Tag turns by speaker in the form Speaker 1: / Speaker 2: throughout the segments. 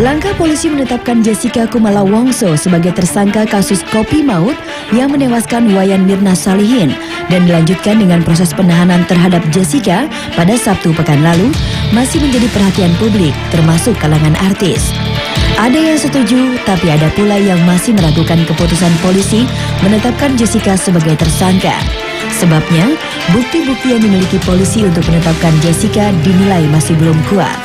Speaker 1: Langkah polisi menetapkan Jessica Kumala Wongso sebagai tersangka kasus kopi maut yang menewaskan Wayan Mirna Salihin dan dilanjutkan dengan proses penahanan terhadap Jessica pada Sabtu pekan lalu masih menjadi perhatian publik, termasuk kalangan artis. Ada yang setuju, tapi ada pula yang masih meragukan keputusan polisi menetapkan Jessica sebagai tersangka. Sebabnya, bukti-bukti yang dimiliki polisi untuk menetapkan Jessica dinilai masih belum kuat.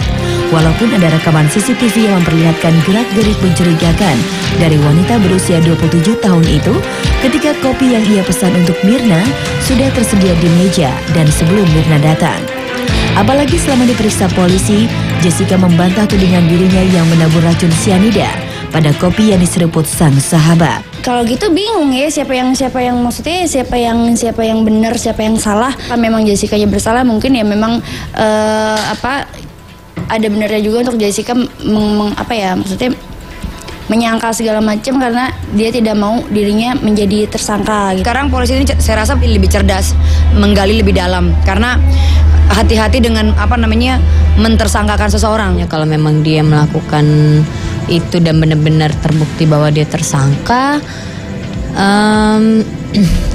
Speaker 1: Walaupun ada rekaman CCTV yang memperlihatkan gerak-gerik mencurigakan dari wanita berusia 27 tahun itu ketika kopi yang ia pesan untuk Mirna sudah tersedia di meja dan sebelum Mirna datang. Apalagi selama diperiksa polisi, Jessica membantah tudingan dirinya yang menabur racun sianida pada kopi yang diseruput sang sahabat.
Speaker 2: Kalau gitu bingung ya siapa yang maksudnya siapa yang benar, siapa yang salah. Kalau memang Jessica-nya bersalah, mungkin ya memang ada benarnya juga untuk Jessica maksudnya menyangkal segala macam karena dia tidak mau dirinya menjadi tersangka gitu.
Speaker 3: Sekarang polisi ini saya rasa lebih cerdas, menggali lebih dalam karena hati-hati dengan mentersangkakan seseorang.
Speaker 4: Ya, kalau memang dia melakukan itu dan benar-benar terbukti bahwa dia tersangka,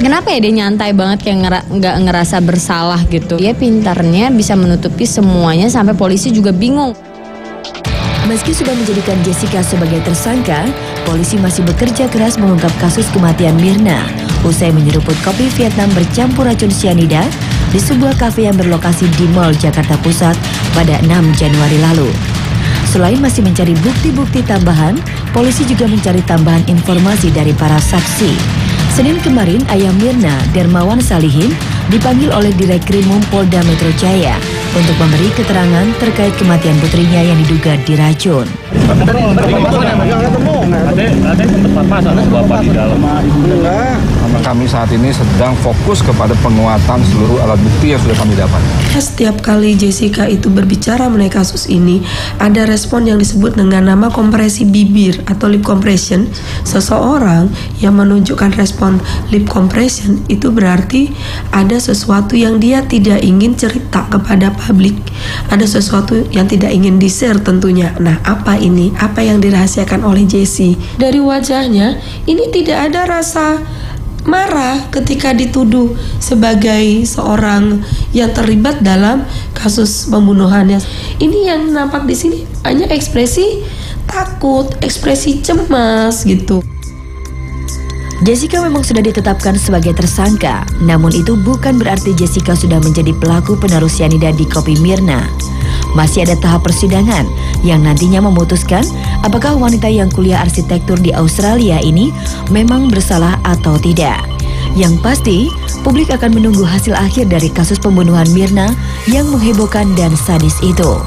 Speaker 4: kenapa ya dia nyantai banget kayak nggak ngerasa bersalah gitu. Dia pintarnya bisa menutupi semuanya sampai polisi juga bingung.
Speaker 1: Meski sudah menjadikan Jessica sebagai tersangka, polisi masih bekerja keras mengungkap kasus kematian Mirna usai menyeruput kopi Vietnam bercampur racun sianida di sebuah kafe yang berlokasi di Mall Jakarta Pusat pada 6 Januari lalu. Selain masih mencari bukti-bukti tambahan, polisi juga mencari tambahan informasi dari para saksi. Senin kemarin, ayah Mirna, Dermawan Salihin, dipanggil oleh Direkrimum Polda Metro Jaya untuk memberi keterangan terkait kematian putrinya yang diduga diracun.
Speaker 5: Kami saat ini sedang fokus kepada penguatan seluruh alat bukti yang sudah kami dapatkan.
Speaker 6: Setiap kali Jessica itu berbicara mengenai kasus ini, ada respon yang disebut dengan nama kompresi bibir atau lip compression. Seseorang yang menunjukkan respon lip compression itu berarti ada sesuatu yang dia tidak ingin cerita kepada publik. Ada sesuatu yang tidak ingin di-share tentunya. Nah, apa ini? Apa yang dirahasiakan oleh Jessie? Dari wajahnya, ini tidak ada rasa marah ketika dituduh sebagai seorang yang terlibat dalam kasus pembunuhannya. Ini yang nampak di sini hanya ekspresi takut, ekspresi cemas gitu.
Speaker 1: Jessica memang sudah ditetapkan sebagai tersangka, namun itu bukan berarti Jessica sudah menjadi pelaku penaruh sianida di kopi Mirna. Masih ada tahap persidangan yang nantinya memutuskan apakah wanita yang kuliah arsitektur di Australia ini memang bersalah atau tidak. Yang pasti, publik akan menunggu hasil akhir dari kasus pembunuhan Mirna yang menghebohkan dan sadis itu.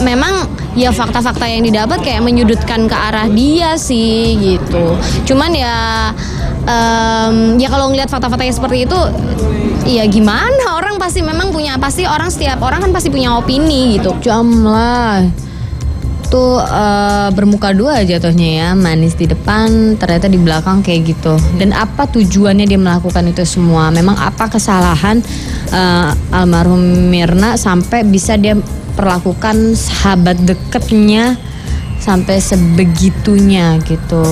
Speaker 4: Memang ya fakta-fakta yang didapat kayak menyudutkan ke arah dia sih gitu. Cuman ya kalau ngelihat fakta-fakta yang seperti itu, ya gimana, orang setiap orang kan pasti punya opini gitu. Jam lah tuh bermuka dua jatuhnya ya, manis di depan ternyata di belakang kayak gitu. Dan apa tujuannya dia melakukan itu semua? Memang apa kesalahan almarhum Mirna sampai bisa dia perlakukan sahabat deketnya sampai sebegitunya gitu.